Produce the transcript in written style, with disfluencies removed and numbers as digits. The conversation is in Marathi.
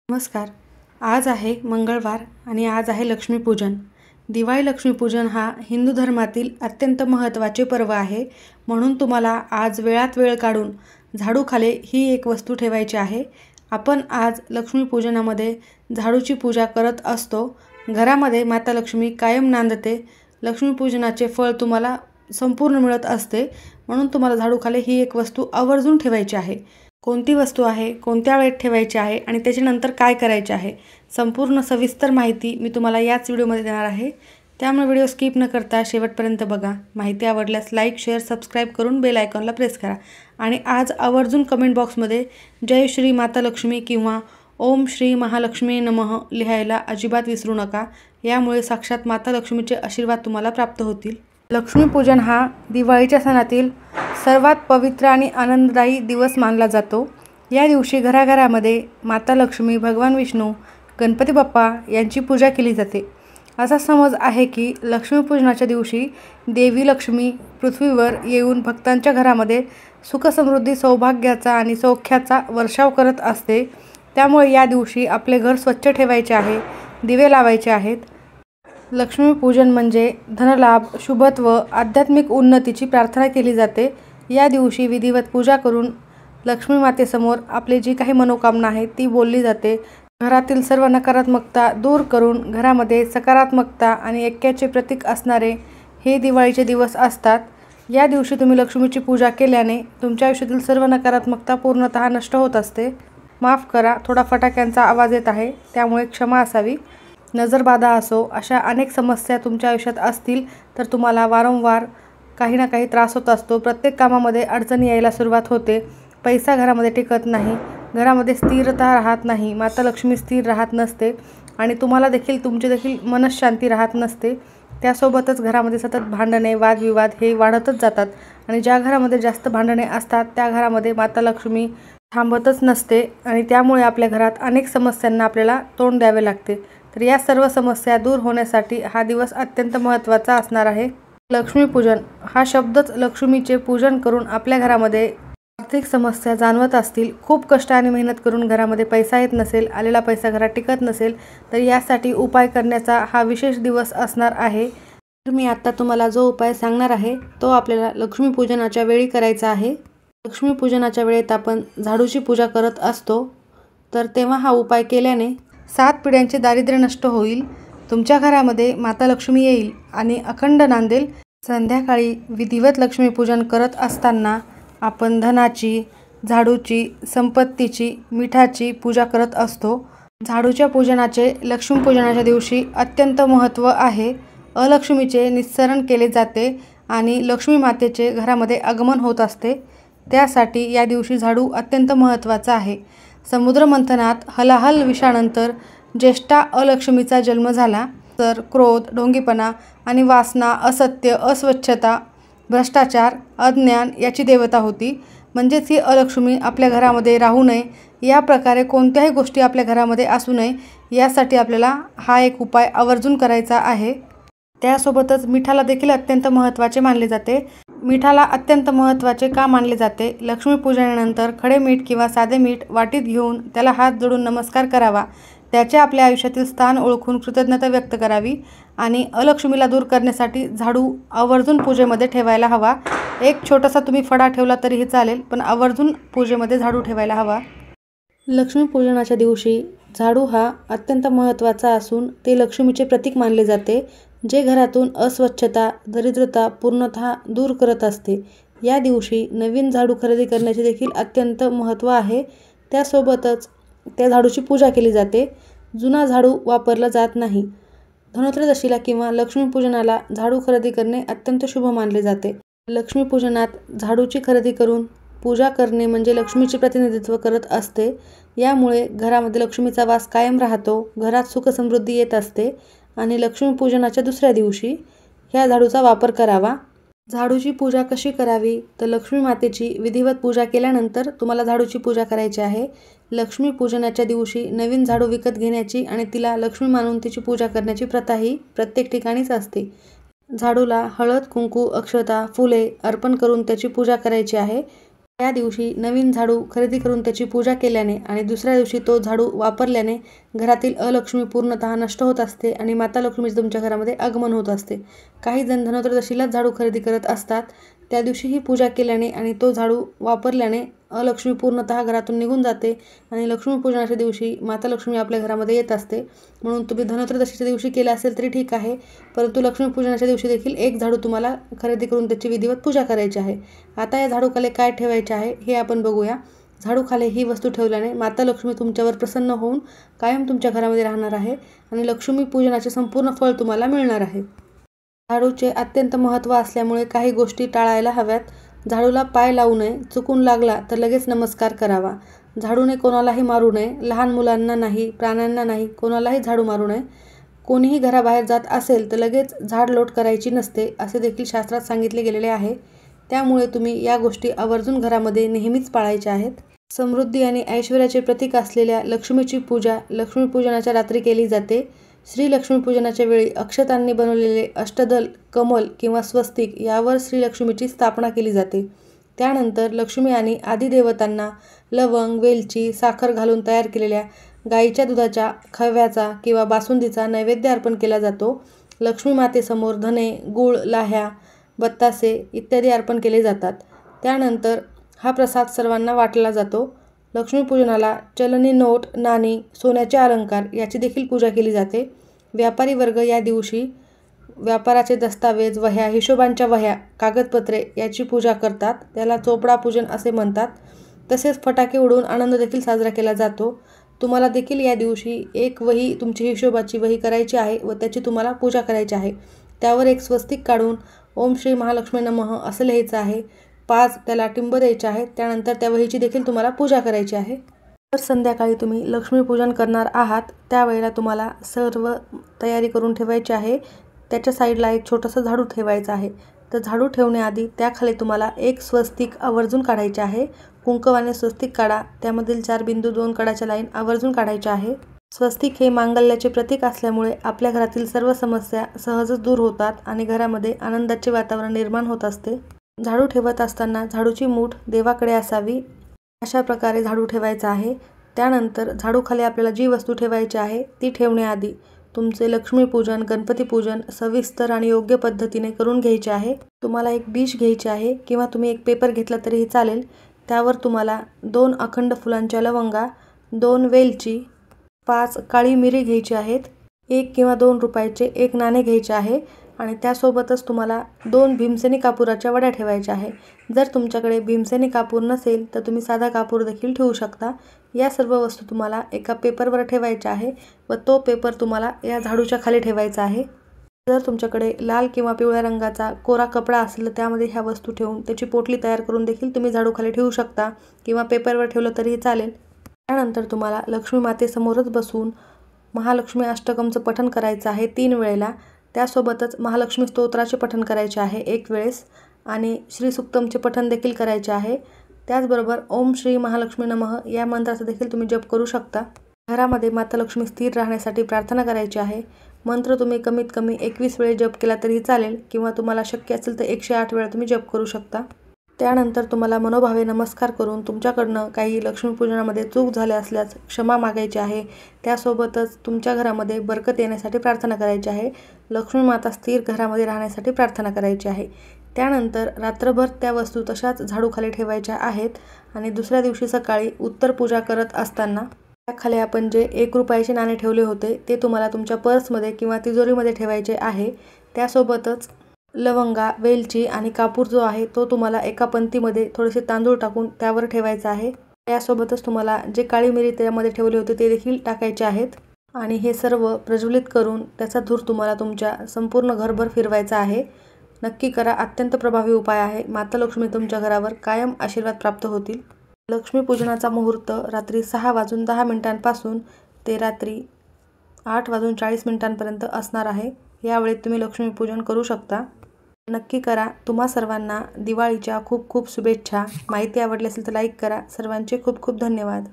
नमस्कार. आज आहे मंगळवार आणि आज आहे लक्ष्मीपूजन. दिवाळी लक्ष्मीपूजन हा हिंदू धर्मातील अत्यंत महत्त्वाचे पर्व आहे. म्हणून तुम्हाला आज वेळात वेळ काढून झाडूखाली ही एक वस्तू ठेवायची आहे. आपण आज लक्ष्मीपूजनामध्ये झाडूची पूजा करत असतो. घरामध्ये माता लक्ष्मी कायम नांदते. लक्ष्मीपूजनाचे फळ तुम्हाला संपूर्ण मिळत असते. म्हणून तुम्हाला झाडूखाली ही एक वस्तू आवर्जून ठेवायची आहे. कोणती वस्तू आहे, कोणत्या वेळेत ठेवायची आहे आणि त्याच्यानंतर काय करायचे आहे, संपूर्ण सविस्तर माहिती मी तुम्हाला याच व्हिडिओमध्ये देणार आहे. त्यामुळे व्हिडिओ स्किप न करता शेवटपर्यंत बघा. माहिती आवडल्यास लाईक, शेअर, सबस्क्राईब करून बेल आयकॉनला प्रेस करा. आणि आज आवर्जून कमेंट बॉक्समध्ये जय श्री माता लक्ष्मी किंवा ओम श्री महालक्ष्मी नमः लिहायला अजिबात विसरू नका. यामुळे साक्षात माता लक्ष्मीचे आशीर्वाद तुम्हाला प्राप्त होतील. लक्ष्मीपूजन हा दिवाळीच्या सणातील सर्वात पवित्र आणि आनंददायी दिवस मानला जातो. या दिवशी घराघरामध्ये माता लक्ष्मी, भगवान विष्णू, गणपती बाप्पा यांची पूजा केली जाते. असा समज आहे की लक्ष्मीपूजनाच्या दिवशी देवी लक्ष्मी पृथ्वीवर येऊन भक्तांच्या घरामध्ये सुखसमृद्धी, सौभाग्याचा आणि सौख्याचा वर्षाव करत असते. त्यामुळे या दिवशी आपले घर स्वच्छ ठेवायचे आहे, दिवे लावायचे आहेत. लक्ष्मीपूजन म्हणजे धनलाभ, शुभत्व, आध्यात्मिक उन्नतीची प्रार्थना केली जाते. या दिवशी विधिवत पूजा करून लक्ष्मी मातेसमोर आपली जी काही मनोकामना आहे ती बोलली जाते. घरातील सर्व नकारात्मकता दूर करून घरामध्ये सकारात्मकता आणि ऐक्याचे प्रतीक असणारे हे दिवाळीचे दिवस असतात. या दिवशी तुम्ही लक्ष्मीची पूजा केल्याने तुमच्या आयुष्यातील सर्व नकारात्मकता पूर्णतः नष्ट होत असते. माफ करा, थोडा फटाक्यांचा आवाज येत आहे, त्यामुळे क्षमा असावी. नजरबाधा असो, अशा अनेक समस्या तुमच्या आयुष्यात असतील तर तुम्हाला वारंवार काही ना काही त्रास होत असतो. प्रत्येक कामामध्ये अडचणी यायला सुरुवात होते. पैसा घरामध्ये टिकत नाही, घरामध्ये स्थिरता राहत नाही, माता लक्ष्मी स्थिर राहत नसते आणि तुम्हाला देखील तुमची देखील मनःशांती राहत नसते. त्यासोबतच घरामध्ये सतत भांडणे, वादविवाद हे वाढतच जातात आणि ज्या घरामध्ये जास्त भांडणे असतात त्या घरामध्ये माता लक्ष्मी थांबतच नसते आणि त्यामुळे आपल्या घरात अनेक समस्यांना आपल्याला तोंड द्यावे लागते. तर या सर्व समस्या दूर होण्यासाठी हा दिवस अत्यंत महत्त्वाचा असणार आहे. लक्ष्मीपूजन हा शब्दच लक्ष्मीचे पूजन करून आपल्या घरामध्ये आर्थिक समस्या जाणवत असतील, खूप कष्ट आणि मेहनत करून घरामध्ये पैसा येत नसेल, आलेला पैसा घरात टिकत नसेल, तर यासाठी उपाय करण्याचा हा विशेष दिवस असणार आहे. तर मी आत्ता तुम्हाला जो उपाय सांगणार आहे तो आपल्याला लक्ष्मीपूजनाच्या वेळी करायचा आहे. लक्ष्मीपूजनाच्या वेळेत आपण झाडूची पूजा करत असतो, तर तेव्हा हा उपाय केल्याने 7 पिढ्यांचे दारिद्र्य नष्ट होईल. तुमच्या घरामध्ये माता लक्ष्मी येईल आणि अखंड नांदेल. संध्याकाळी विधिवत लक्ष्मीपूजन करत असताना आपण धनाची, झाडूची, संपत्तीची, मिठाची पूजा करत असतो. झाडूच्या पूजनाचे लक्ष्मीपूजनाच्या दिवशी अत्यंत महत्त्व आहे. अलक्ष्मीचे निस्सरण केले जाते आणि लक्ष्मी मातेचे घरामध्ये आगमन होत असते. त्यासाठी या दिवशी झाडू अत्यंत महत्त्वाचा आहे. समुद्रमंथनात हलाहल विषानंतर ज्येष्ठा अलक्ष्मीचा जन्म झाला. तर क्रोध, ढोंगीपणा आणि वासना, असत्य, अस्वच्छता, भ्रष्टाचार, अज्ञान याची देवता होती. म्हणजेच ही अलक्ष्मी आपल्या घरामध्ये राहू नये, या प्रकारे कोणत्याही गोष्टी आपल्या घरामध्ये असू नये, यासाठी आपल्याला हा एक उपाय आवर्जून करायचा आहे. त्यासोबतच मिठाला देखील अत्यंत महत्त्वाचे मानले जाते. मिठाला अत्यंत महत्त्वाचे का मानले जाते? लक्ष्मीपूजनानंतर खडे मीठ किंवा साधे मीठ वाटीत घेऊन त्याला हात जोडून नमस्कार करावा. त्याचे आपल्या आयुष्यातील स्थान ओळखून कृतज्ञता व्यक्त करावी आणि अलक्ष्मीला दूर करण्यासाठी झाडू आवर्जून पूजेमध्ये ठेवायला हवा. एक छोटासा तुम्ही फडा ठेवला तरीही चालेल, पण आवर्जून पूजेमध्ये झाडू ठेवायला हवा. लक्ष्मीपूजनाच्या दिवशी झाडू हा अत्यंत महत्त्वाचा असून ते लक्ष्मीचे प्रतीक मानले जाते, जे घरातून अस्वच्छता, दरिद्रता पूर्णतः दूर करत असते. या दिवशी नवीन झाडू खरेदी करण्याचे देखील अत्यंत महत्त्व आहे. त्यासोबतच त्या झाडूची पूजा केली जाते. जुना झाडू वापरला जात नाही. धनत्रयोदशीला किंवा लक्ष्मीपूजनाला झाडू खरेदी करणे अत्यंत शुभ मानले जाते. लक्ष्मीपूजनात झाडूची खरेदी करून पूजा करणे म्हणजे लक्ष्मीचे प्रतिनिधित्व करत असते. यामुळे घरामध्ये लक्ष्मीचा वास कायम राहतो, घरात सुखसमृद्धी येत असते आणि लक्ष्मीपूजनाच्या दुसऱ्या दिवशी ह्या झाडूचा वापर करावा. झाडूची पूजा कशी करावी? तर लक्ष्मी मातेची विधिवत पूजा केल्यानंतर तुम्हाला झाडूची पूजा करायची आहे. लक्ष्मीपूजनाच्या दिवशी नवीन झाडू विकत घेण्याची आणि तिला लक्ष्मी मानून तिची पूजा करण्याची प्रथा ही प्रत्येक ठिकाणीच असते. झाडूला हळद, कुंकू, अक्षता, फुले अर्पण करून त्याची पूजा करायची आहे. त्या दिवशी नवीन झाडू खरेदी करून त्याची पूजा केल्याने आणि दुसऱ्या दिवशी तो झाडू वापरल्याने घरातील अलक्ष्मी पूर्णतः नष्ट होत असते आणि माता लक्ष्मीचे तुमच्या घरामध्ये आगमन होत असते. काही जण धनत्रयोदशीलाच झाडू खरेदी करत असतात. त्या दिवशीही पूजा केल्याने आणि तो झाडू वापरल्याने अलक्ष्मी पूर्णतः घरातून निघून जाते आणि लक्ष्मीपूजनाच्या दिवशी माता लक्ष्मी आपल्या घरामध्ये येत असते. म्हणून तुम्ही धनत्रयोदशीच्या दिवशी केलं असेल तरी ठीक आहे, परंतु लक्ष्मीपूजनाच्या दिवशी देखील एक झाडू तुम्हाला खरेदी करून त्याची विधिवत पूजा करायची आहे. आता या झाडूखाली काय ठेवायचे आहे हे आपण बघूया. झाडूखाली ही वस्तू ठेवल्याने माता लक्ष्मी तुमच्यावर प्रसन्न होऊन कायम तुमच्या घरामध्ये राहणार आहे आणि लक्ष्मीपूजनाचे संपूर्ण फळ तुम्हाला मिळणार आहे. झाडूचे अत्यंत महत्त्व असल्यामुळे काही गोष्टी टाळायला हव्यात. झाडूला पाय लावू नये, चुकून लागला तर लगेच नमस्कार करावा. झाडूने कोणालाही मारू नये, लहान मुलांना नाही, प्राण्यांना नाही, कोणालाही झाडू मारू नये. कोणीही घराबाहेर जात असेल तर लगेच झाडलोट करायची नसते असे देखील शास्त्रात सांगितले गेलेले आहे. त्यामुळे तुम्ही या गोष्टी आवर्जून घरामध्ये नेहमीच पाळायच्या आहेत. समृद्धी आणि ऐश्वर्याचे प्रतीक असलेल्या लक्ष्मीची पूजा लक्ष्मीपूजनाच्या रात्री केली जाते. श्री लक्ष्मीपूजनाच्या वेळी अक्षतांनी बनवलेले अष्टदल, कमल किंवा स्वस्तिक यावर श्रीलक्ष्मीची स्थापना केली जाते. त्यानंतर लक्ष्मी आणि आदिदेवतांना लवंग, वेलची, साखर घालून तयार केलेल्या गाईच्या दुधाच्या खव्याचा किंवा बासुंदीचा नैवेद्य अर्पण केला जातो. लक्ष्मी मातेसमोर धने, गूळ, लाह्या, बत्तासे इत्यादी अर्पण केले जातात. त्यानंतर हा प्रसाद सर्वांना वाटला जातो. लक्ष्मीपूजनाला चलनी नोट, नाणी, सोन्याचे अलंकार याची देखील पूजा केली जाते. व्यापारी वर्ग या दिवशी व्यापाराचे दस्तावेज, वह्या, हिशोबांच्या वह्या, कागदपत्रे याची पूजा करतात. त्याला चोपडा पूजन असे म्हणतात. तसेच फटाके उडवून आनंद देखील साजरा केला जातो. तुम्हाला देखील या दिवशी एक वही, तुमची हिशोबाची वही करायची आहे व त्याची तुम्हाला पूजा करायची आहे. त्यावर एक स्वस्तिक काढून ओम श्री महालक्ष्मी नमः असं लिहायचं आहे. 5 त्याला टिंब द्यायचे आहेत. त्यानंतर त्या वहीची देखील तुम्हाला पूजा करायची आहे. तर संध्याकाळी तुम्ही लक्ष्मीपूजन करणार आहात त्यावेळेला तुम्हाला सर्व तयारी करून ठेवायची आहे. त्याच्या साईडला एक छोटंसं झाडू ठेवायचं आहे. तर झाडू ठेवण्याआधी त्याखाली तुम्हाला एक स्वस्तिक आवर्जून काढायचे आहे. कुंकवाने स्वस्तिक काढा. त्यामधील 4 बिंदू 2 कडाच्या लाईन आवर्जून काढायच्या आहे. स्वस्तिक हे मांगल्याचे प्रतीक असल्यामुळे आपल्या घरातील सर्व समस्या सहजच दूर होतात आणि घरामध्ये आनंदाचे वातावरण निर्माण होत असते. झाडू ठेवत असताना झाडूची मूठ देवाकडे असावी अशा प्रकारे झाडू ठेवायचा आहे. त्यानंतर झाडूखाली आपल्याला जी वस्तू ठेवायची आहे ती ठेवण्याआधी तुमचे लक्ष्मीपूजन, गणपतीपूजन सविस्तर आणि योग्य पद्धतीने करून घ्यायचे आहे. तुम्हाला एक डिश घ्यायची आहे किंवा तुम्ही एक पेपर घेतला तरीही चालेल. त्यावर तुम्हाला 2 अखंड फुलांच्या लवंगा, 2 वेलची, 5 काळी मिरी घ्यायची आहेत. 1 किंवा 2 रुपयाचे 1 नाणे घ्यायचे आहे आणि त्यासोबतच तुम्हाला 2 भीमसेनी कापुराच्या वड्या ठेवायच्या आहे. जर तुमच्याकडे भीमसेनी कापूर नसेल तर तुम्ही साधा कापूर देखील ठेवू शकता. या सर्व वस्तू तुम्हाला एका पेपरवर ठेवायच्या आहे व तो पेपर तुम्हाला या झाडूच्या खाली ठेवायचा आहे. जर तुमच्याकडे लाल किंवा पिवळ्या रंगाचा कोरा कपडा असेल तर त्यामध्ये ह्या वस्तू ठेवून त्याची पोटली तयार करून देखील तुम्ही झाडूखाली ठेवू शकता किंवा पेपरवर ठेवलं तरीही चालेल. त्यानंतर तुम्हाला लक्ष्मी मातेसमोरच बसून महालक्ष्मी अष्टकमचं पठण करायचं आहे 3 वेळेला. त्यासोबतच महालक्ष्मी स्तोत्राचे पठण करायचे आहे 1 वेळेस आणि श्रीसुक्तमचे पठण देखील करायचे आहे. त्याचबरोबर ओम श्री महालक्ष्मी नमः या मंत्राचा देखील तुम्ही जप करू शकता. घरामध्ये माता लक्ष्मी स्थिर राहण्यासाठी प्रार्थना करायची आहे. मंत्र तुम्ही कमीत कमी 21 वेळेस जप केला तरीही चालेल किंवा तुम्हाला शक्य असेल तर 108 वेळा तुम्ही जप करू शकता. त्यानंतर तुम्हाला मनोभावे नमस्कार करून तुमच्याकडनं काही लक्ष्मीपूजनामध्ये चूक झाले असल्यास क्षमा मागायची आहे. त्यासोबतच तुमच्या घरामध्ये बरकत येण्यासाठी प्रार्थना करायची आहे. लक्ष्मी माता स्थिर घरामध्ये राहण्यासाठी प्रार्थना करायची आहे. त्यानंतर रात्रभर त्या वस्तू तशाच झाडूखाली ठेवायच्या आहेत आणि दुसऱ्या दिवशी सकाळी उत्तर पूजा करत असताना त्याखाली आपण जे 1 रुपयाचे नाणे ठेवले होते ते तुम्हाला तुमच्या पर्समध्ये किंवा तिजोरीमध्ये ठेवायचे आहे. त्यासोबतच लवंगा, वेलची आणि कापूर जो आहे तो तुम्हाला एका पंक्तीमध्ये थोडेसे तांदूळ टाकून त्यावर ठेवायचा आहे. त्यासोबतच तुम्हाला जे काळी मिरी त्यामध्ये ठेवले होते ते देखील टाकायचे आहेत आणि हे सर्व प्रज्वलित करून त्याचा धूर तुम्हाला तुमच्या संपूर्ण घरभर फिरवायचा आहे. नक्की करा. अत्यंत प्रभावी उपाय आहे. माता लक्ष्मी तुमच्या घरावर कायम आशीर्वाद प्राप्त होतील. लक्ष्मीपूजनाचा मुहूर्त रात्री 6:10 ते रात्री 8:40 असणार आहे. यावेळी तुम्ही लक्ष्मीपूजन करू शकता. नक्की करा. तुम्हा सर्वांना दिवाळीच्या खूप खूप शुभेच्छा. माहिती आवडली असेल तर लाईक करा. सर्वांचे खूप खूप धन्यवाद.